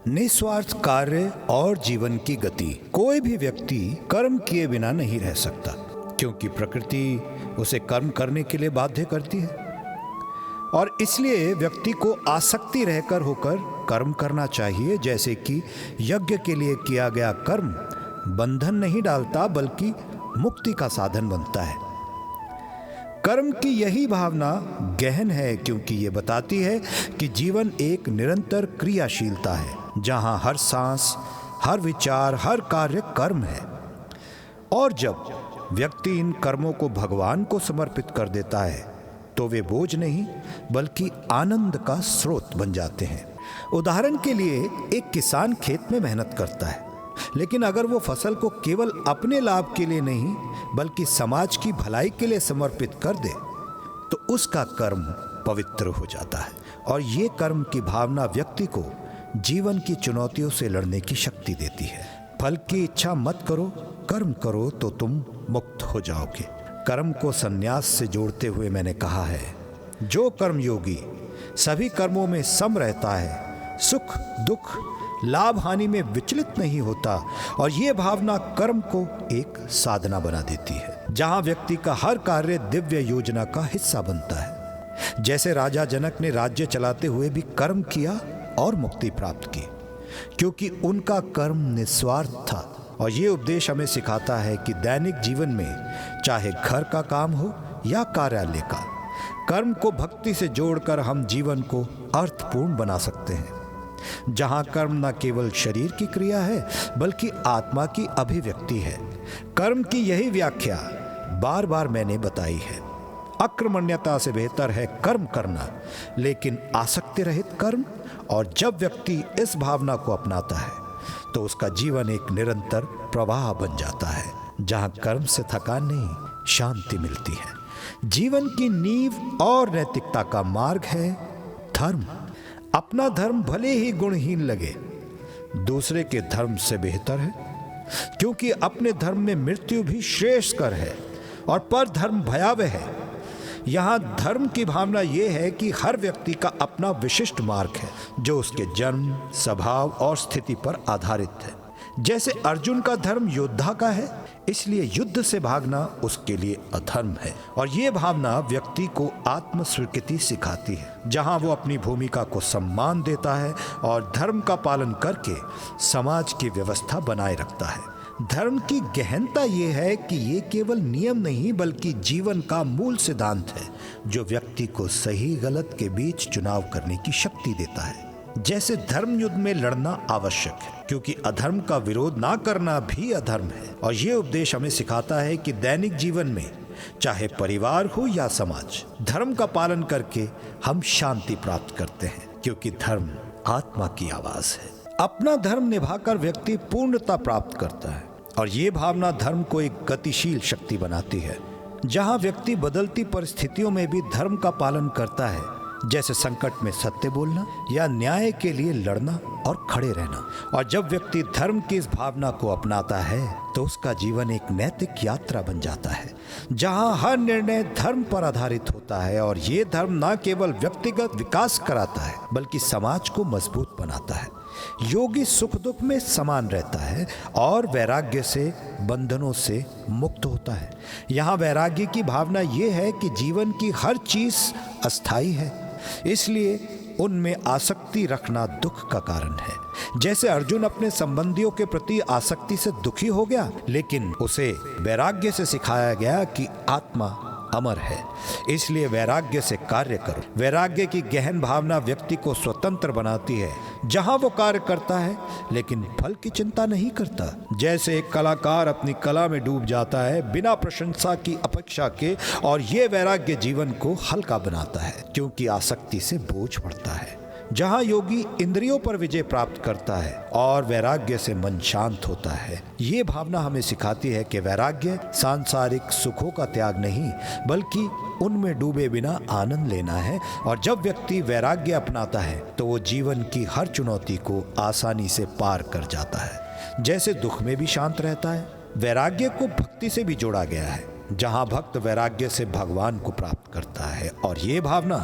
निस्वार्थ कार्य और जीवन की गति। कोई भी व्यक्ति कर्म किए बिना नहीं रह सकता, क्योंकि प्रकृति उसे कर्म करने के लिए बाध्य करती है और इसलिए व्यक्ति को आसक्ति रहकर होकर कर्म करना चाहिए। जैसे कि यज्ञ के लिए किया गया कर्म बंधन नहीं डालता बल्कि मुक्ति का साधन बनता है। कर्म की यही भावना गहन है, क्योंकि ये बताती है कि जीवन एक निरंतर क्रियाशीलता है, जहां हर सांस, हर विचार, हर कार्य कर्म है। और जब व्यक्ति इन कर्मों को भगवान को समर्पित कर देता है तो वे बोझ नहीं बल्कि आनंद का स्रोत बन जाते हैं। उदाहरण के लिए एक किसान खेत में मेहनत करता है, लेकिन अगर वो फसल को केवल अपने लाभ के लिए नहीं बल्कि समाज की भलाई के लिए समर्पित कर दे तो उसका कर्म पवित्र हो जाता है। और ये कर्म की भावना व्यक्ति को जीवन की चुनौतियों से लड़ने की शक्ति देती है। फल की इच्छा मत करो, कर्म करो तो तुम मुक्त हो जाओगे। कर्म को संन्यास से जोड़ते हुए मैंने कहा है, जो कर्मयोगी सभी कर्मों में सम रहता है, सुख दुख लाभ हानि में विचलित नहीं होता, और ये भावना कर्म को एक साधना बना देती है, जहां व्यक्ति का हर कार्य दिव्य योजना का हिस्सा बनता है। जैसे राजा जनक ने राज्य चलाते हुए भी कर्म किया और मुक्ति प्राप्त की, क्योंकि उनका कर्म निस्वार्थ था। और ये उपदेश हमें सिखाता है कि दैनिक जीवन में चाहे घर का काम हो या कार्यालय का, कर्म को भक्ति से जोड़कर हम जीवन को अर्थपूर्ण बना सकते हैं, जहां कर्म न केवल शरीर की क्रिया है बल्कि आत्मा की अभिव्यक्ति है। कर्म की यही व्याख्या बार बार मैंने बताई है। अक्रमण्यता से बेहतर है कर्म करना, लेकिन आसक्ति रहित कर्म। और जब व्यक्ति इस भावना को अपनाता है तो उसका जीवन एक निरंतर प्रवाह बन जाता है, जहां कर्म से थकान नहीं, शांति मिलती है। जीवन की नींव और नैतिकता का मार्ग है धर्म। अपना धर्म भले ही गुणहीन लगे, दूसरे के धर्म से बेहतर है, क्योंकि अपने धर्म में मृत्यु भी श्रेयस्कर है और पर धर्म भयावह है। यहाँ धर्म की भावना यह है कि हर व्यक्ति का अपना विशिष्ट मार्ग है, जो उसके जन्म, स्वभाव और स्थिति पर आधारित है। जैसे अर्जुन का धर्म योद्धा का है, इसलिए युद्ध से भागना उसके लिए अधर्म है। और ये भावना व्यक्ति को आत्म स्वीकृति सिखाती है, जहां वो अपनी भूमिका को सम्मान देता है और धर्म का पालन करके समाज की व्यवस्था बनाए रखता है। धर्म की गहनता ये है कि ये केवल नियम नहीं बल्कि जीवन का मूल सिद्धांत है, जो व्यक्ति को सही गलत के बीच चुनाव करने की शक्ति देता है। जैसे धर्म युद्ध में लड़ना आवश्यक है, क्योंकि अधर्म का विरोध ना करना भी अधर्म है। और ये उपदेश हमें सिखाता है कि दैनिक जीवन में चाहे परिवार हो या समाज, धर्म का पालन करके हम शांति प्राप्त करते हैं, क्योंकि धर्म आत्मा की आवाज है। अपना धर्म निभाकर व्यक्ति पूर्णता प्राप्त करता है, और ये भावना धर्म को एक गतिशील शक्ति बनाती है, जहां व्यक्ति बदलती परिस्थितियों में भी धर्म का पालन करता है, जैसे संकट में सत्य बोलना या न्याय के लिए लड़ना और खड़े रहना। और जब व्यक्ति धर्म की इस भावना को अपनाता है तो उसका जीवन एक नैतिक यात्रा बन जाता है, जहां हर निर्णय धर्म पर आधारित होता है। और ये धर्म न केवल व्यक्तिगत विकास कराता है बल्कि समाज को मजबूत बनाता है। योगी सुख दुख में समान रहता है और वैराग्य से बंधनों से मुक्त होता है। यहाँ वैराग्य की भावना ये है कि जीवन की हर चीज अस्थाई है, इसलिए उनमें आसक्ति रखना दुख का कारण है। जैसे अर्जुन अपने संबंधियों के प्रति आसक्ति से दुखी हो गया, लेकिन उसे वैराग्य से सिखाया गया कि आत्मा अमर है, इसलिए वैराग्य से कार्य करो। वैराग्य की गहन भावना व्यक्ति को स्वतंत्र बनाती है, जहां वो कार्य करता है लेकिन फल की चिंता नहीं करता। जैसे एक कलाकार अपनी कला में डूब जाता है बिना प्रशंसा की अपेक्षा के, और ये वैराग्य जीवन को हल्का बनाता है, क्योंकि आसक्ति से बोझ पड़ता है। जहां योगी इंद्रियों पर विजय प्राप्त करता है और वैराग्य से मन शांत होता है। ये भावना हमें सिखाती है कि वैराग्य सांसारिक सुखों का त्याग नहीं बल्कि उनमें डूबे बिना आनंद लेना है। और जब व्यक्ति वैराग्य अपनाता है तो वो जीवन की हर चुनौती को आसानी से पार कर जाता है। जैसे दुख में भी शांत रहता है, वैराग्य को भक्ति से भी जोड़ा गया है, जहां भक्त वैराग्य से भगवान को प्राप्त करता है। और ये भावना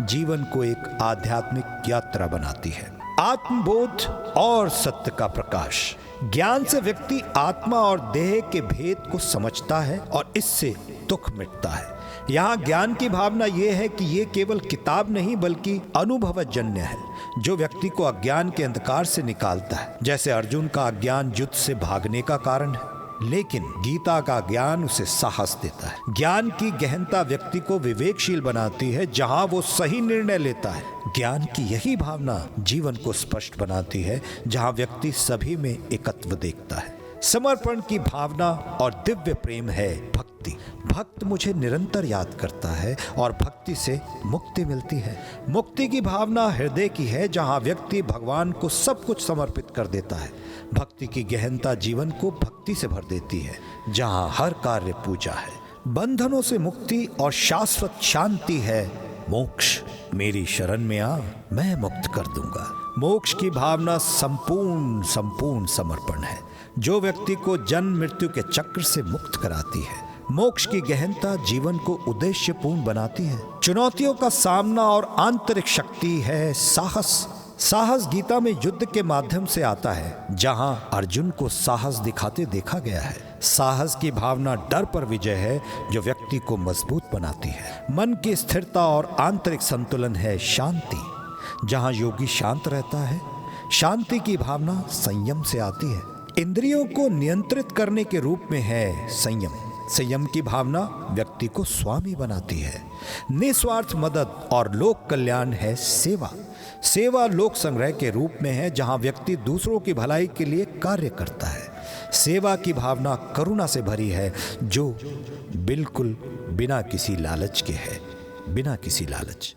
जीवन को एक आध्यात्मिक यात्रा बनाती है। आत्मबोध और सत्य का प्रकाश। ज्ञान से व्यक्ति आत्मा और देह के भेद को समझता है और इससे दुख मिटता है। यहाँ ज्ञान की भावना यह है कि ये केवल किताब नहीं बल्कि अनुभवजन्य है, जो व्यक्ति को अज्ञान के अंधकार से निकालता है। जैसे अर्जुन का अज्ञान युद्ध से भागने का कारण है, लेकिन गीता का ज्ञान उसे साहस देता है। ज्ञान की गहनता व्यक्ति को विवेकशील बनाती है, जहां वो सही निर्णय लेता है। ज्ञान की यही भावना जीवन को स्पष्ट बनाती है, जहां व्यक्ति सभी में एकत्व देखता है। समर्पण की भावना और दिव्य प्रेम है भक्ति। भक्त मुझे निरंतर याद करता है और भक्ति से मुक्ति मिलती है। मुक्ति की भावना हृदय की है, जहां व्यक्ति भगवान को सब कुछ समर्पित कर देता है। भक्ति की गहनता जीवन को भक्ति से भर देती है, जहां हर कार्य पूजा है। बंधनों से मुक्ति और शाश्वत शांति है मोक्ष। मेरी शरण में आ, मैं मुक्त कर दूंगा। मोक्ष की भावना संपूर्ण समर्पण है, जो व्यक्ति को जन्म मृत्यु के चक्र से मुक्त कराती है। मोक्ष की गहनता जीवन को उद्देश्यपूर्ण बनाती है। चुनौतियों का सामना और आंतरिक शक्ति है साहस। साहस गीता में युद्ध के माध्यम से आता है, जहां अर्जुन को साहस दिखाते देखा गया है। साहस की भावना डर पर विजय है, जो व्यक्ति को मजबूत बनाती है। मन की स्थिरता और आंतरिक संतुलन है शांति। जहां योगी शांत रहता है, शांति की भावना संयम से आती है। इंद्रियों को नियंत्रित करने के रूप में है संयम। संयम की भावना व्यक्ति को स्वामी बनाती है। निस्वार्थ मदद और लोक कल्याण है सेवा। सेवा लोक संग्रह के रूप में है, जहां व्यक्ति दूसरों की भलाई के लिए कार्य करता है। सेवा की भावना करुणा से भरी है, जो बिल्कुल बिना किसी लालच के है, बिना किसी लालच।